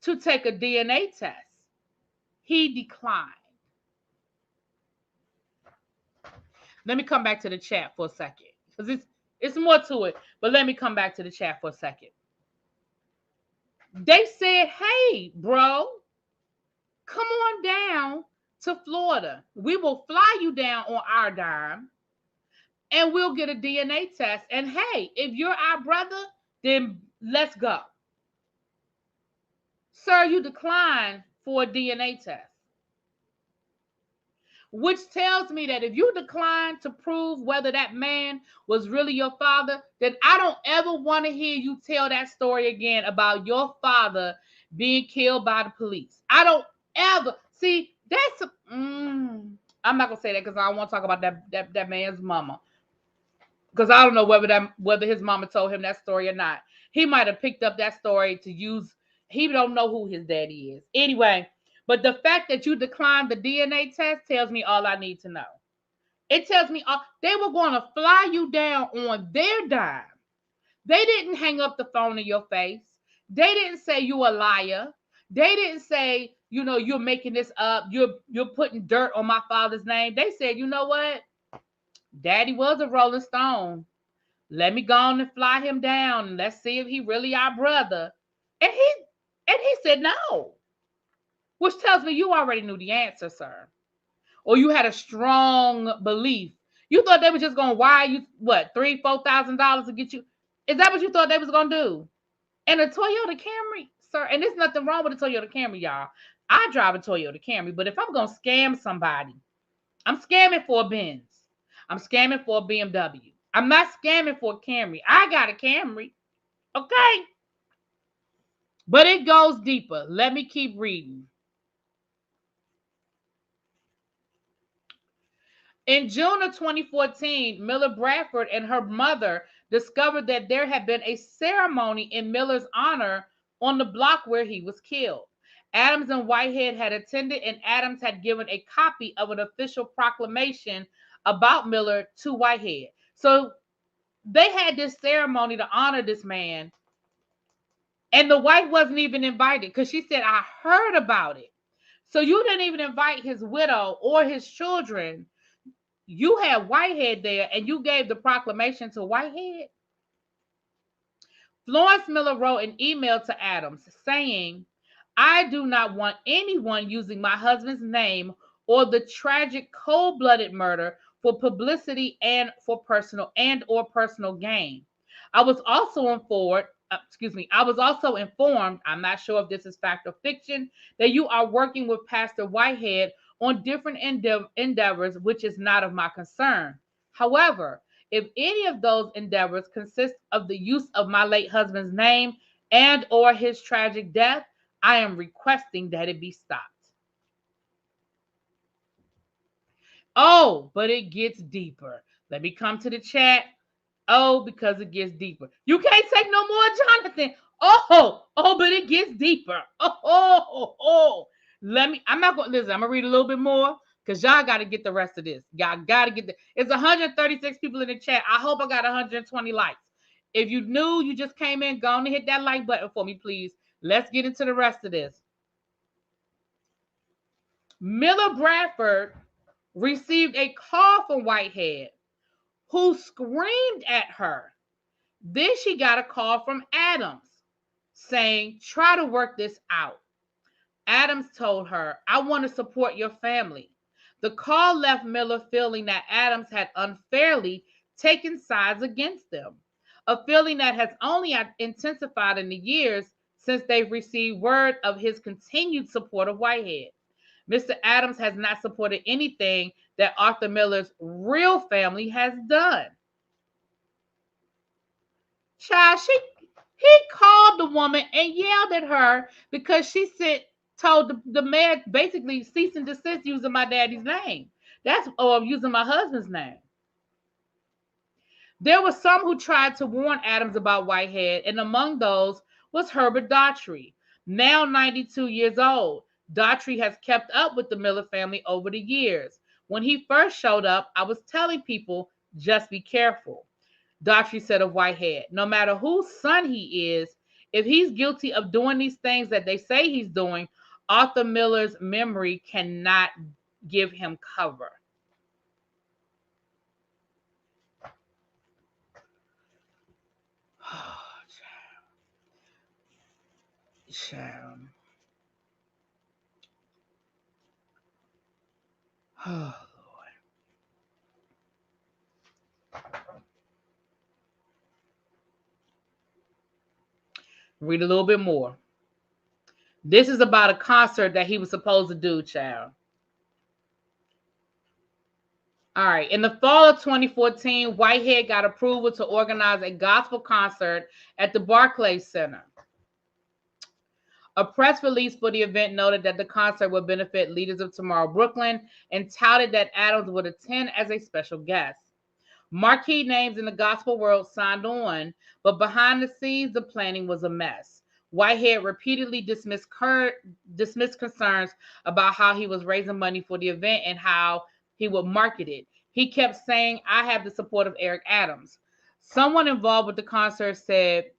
to take a DNA test. He declined. Let me come back to the chat for a second, because it's more to it, but let me come back to the chat for a second. They said, hey, bro, come on down to Florida. We will fly you down on our dime, and we'll get a DNA test. And hey, if you're our brother, then let's go. Sir, you declined for a DNA test. Which tells me that if you decline to prove whether that man was really your father, then I don't ever want to hear you tell that story again about your father being killed by the police. I don't ever see that's I'm not gonna say that because I don't want to talk about that man's mama, because I don't know whether his mama told him that story or not. He might have picked up that story to use. He don't know who his daddy is anyway. But the fact that you declined the DNA test tells me all I need to know. It tells me they were going to fly you down on their dime. They didn't hang up the phone in your face. They didn't say you a liar. They didn't say, you're making this up. You're putting dirt on my father's name. They said, you know what? Daddy was a Rolling Stone. Let me go on and fly him down and let's see if he really our brother. And he said no. Which tells me you already knew the answer, sir. Or you had a strong belief. You thought they were just going to wire you, what, $3,000-$4,000 to get you? Is that what you thought they was going to do? And a Toyota Camry, sir, and there's nothing wrong with a Toyota Camry, y'all. I drive a Toyota Camry, but if I'm going to scam somebody, I'm scamming for a Benz. I'm scamming for a BMW. I'm not scamming for a Camry. I got a Camry, okay? But it goes deeper. Let me keep reading. In June of 2014, Miller Bradford and her mother discovered that there had been a ceremony in Miller's honor on the block where he was killed. Adams and Whitehead had attended, and Adams had given a copy of an official proclamation about Miller to Whitehead. So they had this ceremony to honor this man, and the wife wasn't even invited because she said, I heard about it. So you didn't even invite his widow or his children. You had Whitehead there, and you gave the proclamation to Whitehead. Florence Miller wrote an email to Adams saying, I do not want anyone using my husband's name or the tragic cold-blooded murder for publicity and for personal and or personal gain. I was also informed, I'm not sure if this is fact or fiction, that you are working with Pastor Whitehead on different endeavors, which is not of my concern. However, if any of those endeavors consist of the use of my late husband's name and or his tragic death, I am requesting that it be stopped. Oh, but it gets deeper. Let me come to the chat. Oh, because it gets deeper. You can't take no more, Jonathan. But it gets deeper. I'm not going to listen. I'm going to read a little bit more because y'all got to get the rest of this. Y'all got to get the. It's 136 people in the chat. I hope I got 120 likes. If you knew you just came in, go on and hit that like button for me, please. Let's get into the rest of this. Miller Bradford received a call from Whitehead, who screamed at her. Then she got a call from Adams saying, try to work this out. Adams told her, I want to support your family. The call left Miller feeling that Adams had unfairly taken sides against them, a feeling that has only intensified in the years since they've received word of his continued support of Whitehead. Mr. Adams has not supported anything that Arthur Miller's real family has done. Child, he called the woman and yelled at her because she told the man basically cease and desist using my daddy's name. That's using my husband's name. There were some who tried to warn Adams about Whitehead, and among those was Herbert Daughtry, now 92 years old. Daughtry has kept up with the Miller family over the years. When he first showed up, I was telling people, just be careful. Daughtry said of Whitehead, no matter whose son he is, if he's guilty of doing these things that they say he's doing, Arthur Miller's memory cannot give him cover. Child. Oh, Lord. Read a little bit more. This is about a concert that he was supposed to do, child. All right. In the fall of 2014, Whitehead got approval to organize a gospel concert at the Barclays Center. A press release for the event noted that the concert would benefit Leaders of Tomorrow Brooklyn and touted that Adams would attend as a special guest. Marquee names in the gospel world signed on, but behind the scenes, the planning was a mess. Whitehead repeatedly dismissed concerns about how he was raising money for the event and how he would market it. He kept saying, I have the support of Eric Adams. Someone involved with the concert said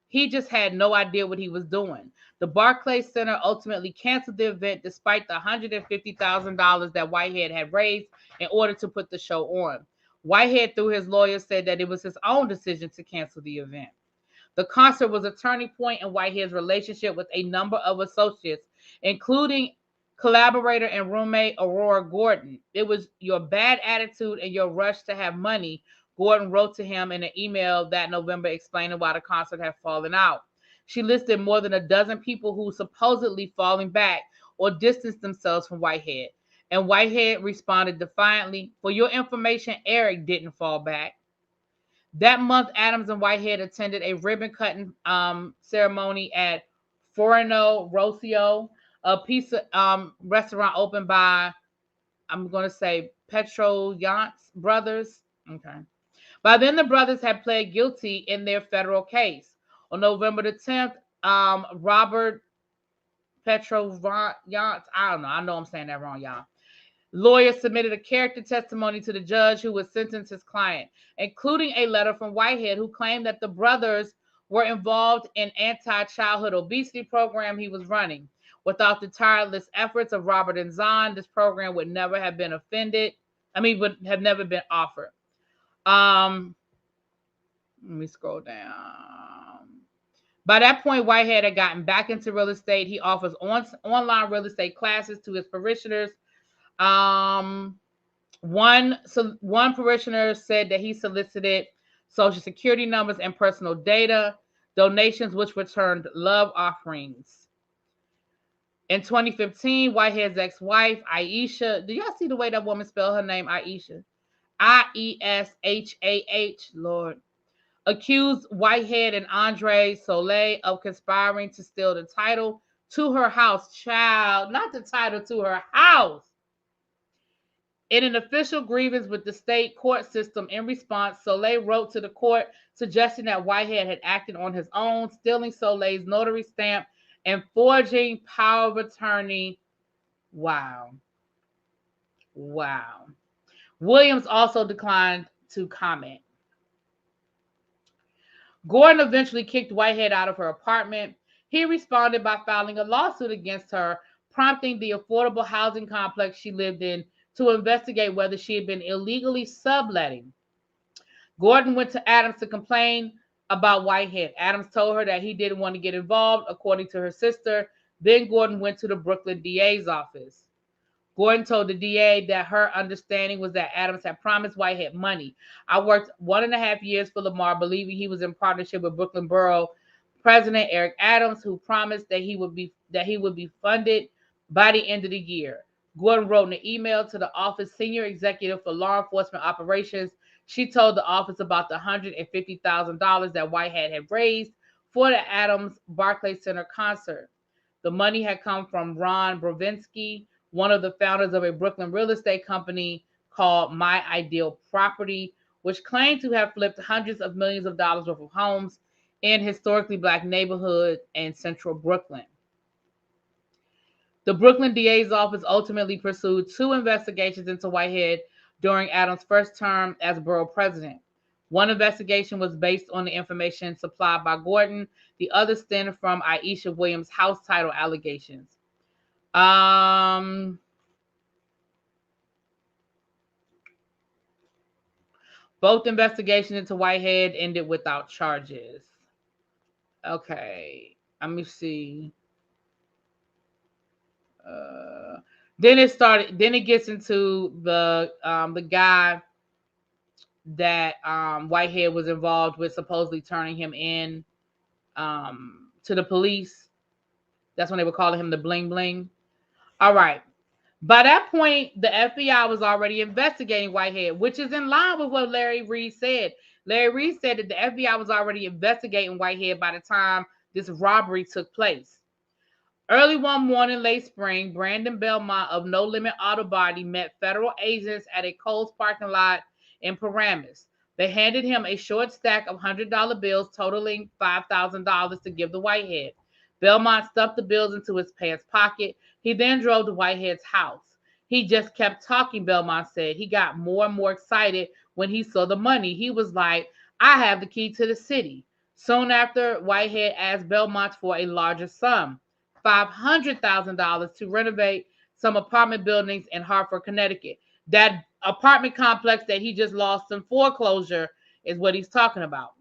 he just had no idea what he was doing. The Barclays Center ultimately canceled the event despite the $150,000 that Whitehead had raised in order to put the show on. Whitehead, through his lawyer, said that it was his own decision to cancel the event. The concert was a turning point in Whitehead's relationship with a number of associates, including collaborator and roommate Aurora Gordon. It was your bad attitude and your rush to have money, Gordon wrote to him in an email that November explaining why the concert had fallen out. She listed more than a dozen people who supposedly falling back or distanced themselves from Whitehead. And Whitehead responded defiantly, for your information, Eric didn't fall back. That month, Adams and Whitehead attended a ribbon-cutting ceremony at Forno Rossio, a pizza restaurant opened by, I'm going to say, Petro Yance Brothers. Okay. By then, the brothers had pled guilty in their federal case. On November the 10th, Robert Petro-Yance, I don't know. I know I'm saying that wrong, y'all. Lawyer submitted a character testimony to the judge who would sentence his client, including a letter from Whitehead who claimed that the brothers were involved in anti-childhood obesity program he was running. Without the tireless efforts of Robert and Zahn, this program would never have been would have never been offered. Let me scroll down. By that point, Whitehead had gotten back into real estate. He offers online real estate classes to his parishioners. One parishioner said that he solicited social security numbers and personal data, donations which returned love offerings. In 2015, Whitehead's ex-wife, Aisha, do y'all see the way that woman spelled her name, Aisha? Ieshah, Lord, accused Whitehead and Andre Soleil of conspiring to steal the title to her house. Child, not the title to her house. In an official grievance with the state court system in response, Soleil wrote to the court suggesting that Whitehead had acted on his own, stealing Soleil's notary stamp and forging power of attorney. Wow. Wow. Williams also declined to comment. Gordon eventually kicked Whitehead out of her apartment. He responded by filing a lawsuit against her, prompting the affordable housing complex she lived in to investigate whether she had been illegally subletting. Gordon went to Adams to complain about Whitehead. Adams told her that he didn't want to get involved, according to her sister. Then Gordon went to the Brooklyn DA's office. Gordon told the DA that her understanding was that Adams had promised Whitehead money. I worked 1.5 years for Lamar, believing he was in partnership with Brooklyn Borough President Eric Adams, who promised that he would be funded by the end of the year. Gordon wrote in an email to the office senior executive for law enforcement operations. She told the office about the $150,000 that Whitehead had raised for the Adams Barclays Center concert. The money had come from Ron Bravinsky, one of the founders of a Brooklyn real estate company called My Ideal Property, which claimed to have flipped hundreds of millions of dollars worth of homes in historically black neighborhoods in central Brooklyn. The Brooklyn DA's office ultimately pursued 2 investigations into Whitehead during Adams' first term as borough president. One investigation was based on the information supplied by Gordon. The other stemmed from Aisha Williams' house title allegations. Both investigations into Whitehead ended without charges. Okay, let me see. Then it gets into the guy that Whitehead was involved with, supposedly turning him in to the police. That's when they were calling him the bling bling. All right. By that point, the FBI was already investigating Whitehead, which is in line with what Larry Reed said. Larry Reed said that the FBI was already investigating Whitehead by the time this robbery took place. Early one morning, late spring, Brandon Belmont of No Limit Auto Body met federal agents at a Kohl's parking lot in Paramus. They handed him a short stack of $100 bills totaling $5,000 to give to Whitehead. Belmont stuffed the bills into his pants pocket. He then drove to Whitehead's house. He just kept talking, Belmont said. He got more and more excited when he saw the money. He was like, I have the key to the city. Soon after, Whitehead asked Belmont for a larger sum, $500,000 to renovate some apartment buildings in Hartford, Connecticut. That apartment complex that he just lost in foreclosure is what he's talking about.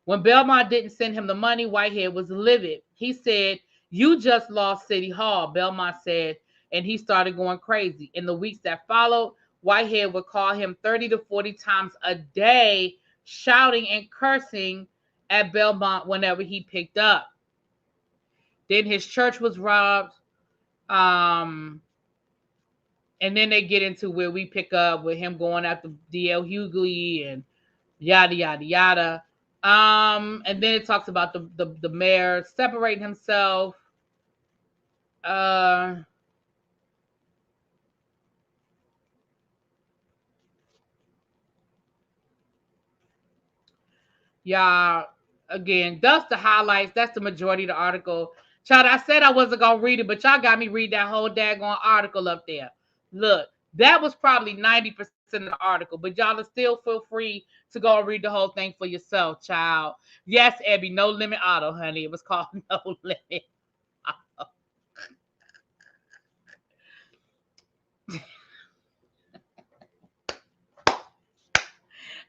When Belmont didn't send him the money, Whitehead was livid. He said, you just lost City Hall, Belmont said, and he started going crazy. In the weeks that followed, Whitehead would call him 30 to 40 times a day, shouting and cursing at Belmont whenever he picked up. Then his church was robbed. And then they get into where we pick up with him going after D.L. Hughley and yada, yada, yada. And then it talks about the mayor separating himself. Y'all, again, that's the highlights. That's the majority of the article. Child, I said I wasn't going to read it, but y'all got me read that whole daggone article up there. Look, that was probably 90% of the article, but y'all still feel free to go and read the whole thing for yourself, child. Yes, Abby, No Limit Auto, honey. It was called No Limit Auto.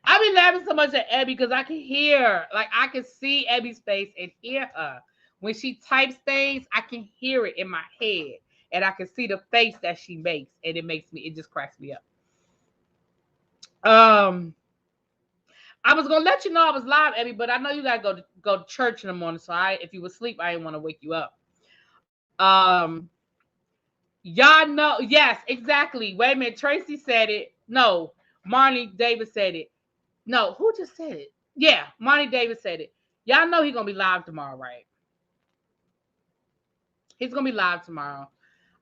I be laughing so much at Abby because I can hear, like I can see Abby's face and hear her. When she types things, I can hear it in my head. And I can see the face that she makes. And it just cracks me up. Um, I was gonna let you know I was live, Abby, but I know you gotta go to church in the morning. So if you were asleep, I didn't want to wake you up. Y'all know, yes, exactly. Wait a minute, Tracy said it. No, Marnie Davis said it. No, who just said it? Yeah, Marnie Davis said it. Y'all know he's gonna be live tomorrow, right? He's gonna be live tomorrow.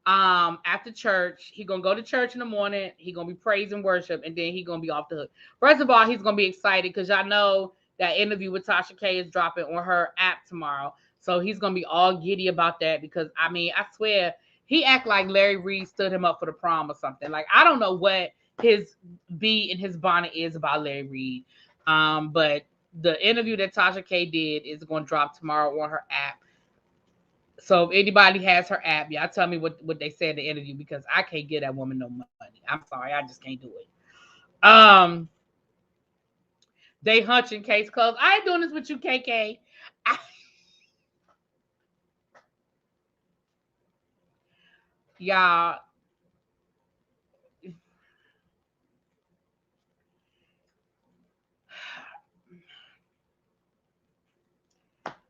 After church, he gonna go to church in the morning. He gonna be praise and worship, and then he gonna be off the hook. First of all, he's gonna be excited because y'all know that interview with Tasha K is dropping on her app tomorrow. So he's gonna be all giddy about that because I mean, I swear he act like Larry Reid stood him up for the prom or something. Like I don't know what his bee in his bonnet is about Larry Reid. But the interview that Tasha K did is gonna drop tomorrow on her app. So if anybody has her app, y'all tell me what they said in the interview because I can't get that woman no money. I'm sorry, I just can't do it. Um, they hunching case closed. I ain't doing this with you, KK. Y'all,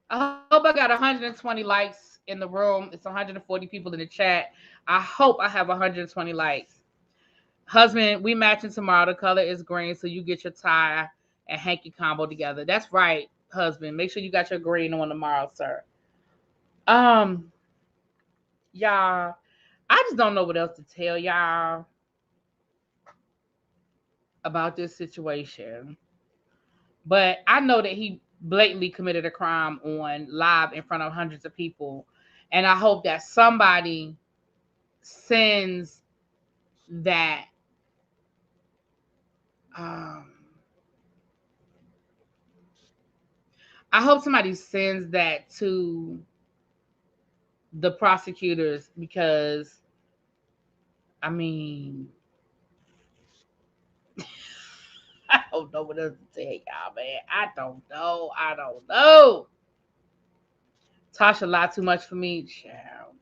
I hope I got 120 likes in the room. It's 140 people in the chat. I hope I have 120 likes. Husband, we matching tomorrow. The color is green, so you get your tie and hanky combo together. That's right, husband. Make sure you got your green on tomorrow, sir. Um, y'all, I just don't know what else to tell y'all about this situation. But I know that he blatantly committed a crime on live in front of hundreds of people. And I hope that somebody sends that um I hope somebody sends that to the prosecutors because I mean I don't know what else to tell y'all, man. I don't know. I don't know. Tasha lied too much for me, child.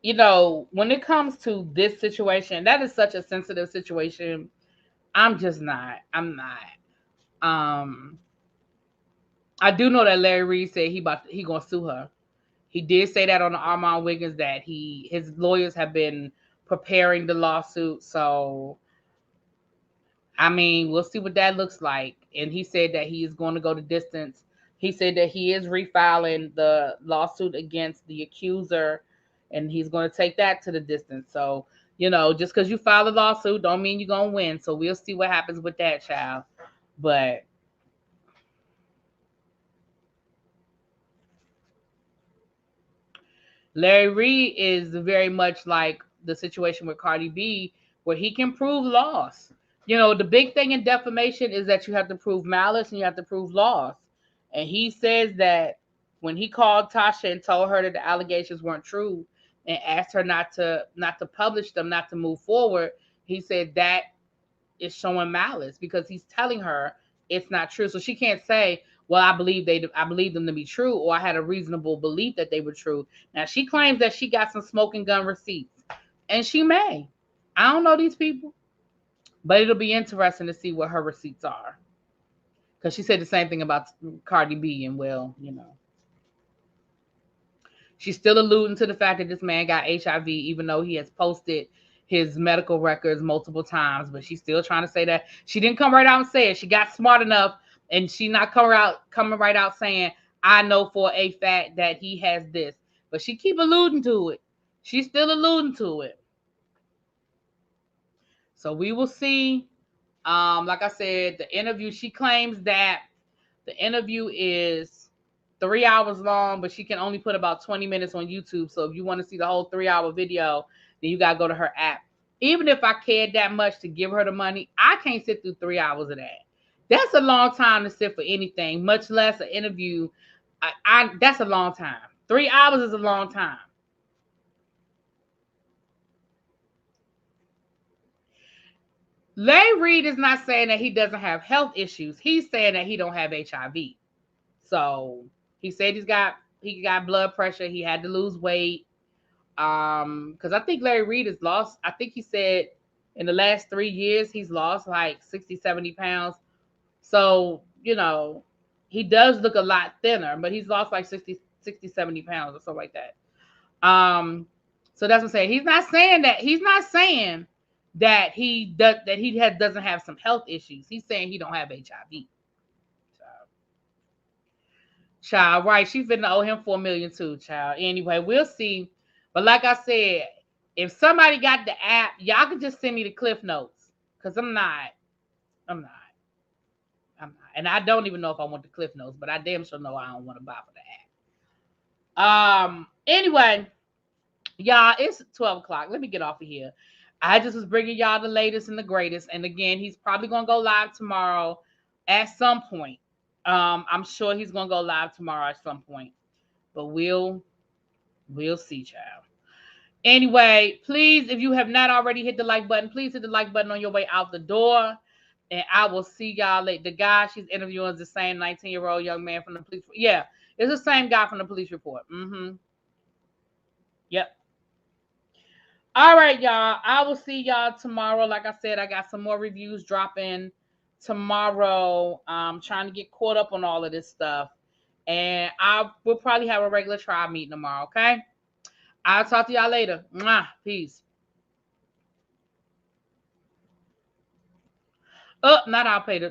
You know, when it comes to this situation, that is such a sensitive situation. I'm just not. I'm not. Um, I do know that Larry Reid said he gonna sue her. He did say that on the Armand Wiggins that his lawyers have been preparing the lawsuit. So I mean, we'll see what that looks like. And he said that he is going to go the distance. He said that he is refiling the lawsuit against the accuser and he's going to take that to the distance. So, you know, just because you file a lawsuit don't mean you're going to win. So we'll see what happens with that, child. But Larry Reid is very much like the situation with Cardi B, where he can prove loss. You know, the big thing in defamation is that you have to prove malice and you have to prove loss. And he says that when he called Tasha and told her that the allegations weren't true and asked her not to publish them, not to move forward, he said that is showing malice because he's telling her it's not true. So she can't say, "Well, I believe them to be true," or "I had a reasonable belief that they were true." Now she claims that she got some smoking gun receipts, and she may. I don't know these people, but it'll be interesting to see what her receipts are because she said the same thing about Cardi B, and well, you know. She's still alluding to the fact that this man got HIV, even though he has posted his medical records multiple times. But she's still trying to say that she didn't come right out and say it. She got smart enough, and she not coming right out saying, "I know for a fact that he has this." But she keep alluding to it. She's still alluding to it. So we will see. Like I said, the interview. She claims that the interview is 3 hours long, but she can only put about 20 minutes on YouTube. So if you want to see the whole 3 hour video, then you got to go to her app. Even if I cared that much to give her the money, I can't sit through 3 hours of that. That's a long time to sit for anything, much less an interview. That's a long time. 3 hours is a long time. Larry Reid is not saying that he doesn't have health issues. He's saying that he don't have HIV. So he said he got blood pressure. He had to lose weight. Because I think Larry Reid has lost. I think he said In the last 3 years, he's lost like 60, 70 pounds. So, he does look a lot thinner, but he's lost like 60, 70 pounds or something like that. So that's what I'm saying. He's not saying that doesn't have some health issues. He's saying he don't have HIV. Child, right? She's finna owe him $4 million too, child. Anyway, we'll see. But like I said, if somebody got the app, y'all can just send me the cliff notes. Cause I'm not. And I don't even know if I want the cliff notes, but I damn sure know I don't want to buy for the app. Anyway, y'all, it's 12 o'clock. Let me get off of here. I just was bringing y'all the latest and the greatest. And again, he's probably gonna go live tomorrow at some point. I'm sure he's gonna go live tomorrow at some point. But we'll see, child. Anyway, please, if you have not already hit the like button, please hit the like button on your way out the door. And I will see y'all later. The guy she's interviewing is the same 19-year-old young man from the police. Yeah, it's the same guy from the police report. Yep. All right, y'all. I will see y'all tomorrow. Like I said, I got some more reviews dropping tomorrow. I'm trying to get caught up on all of this stuff. And I will probably have a regular tribe meeting tomorrow, okay? I'll talk to y'all later. Mwah. Peace. Oh, not I'll pay the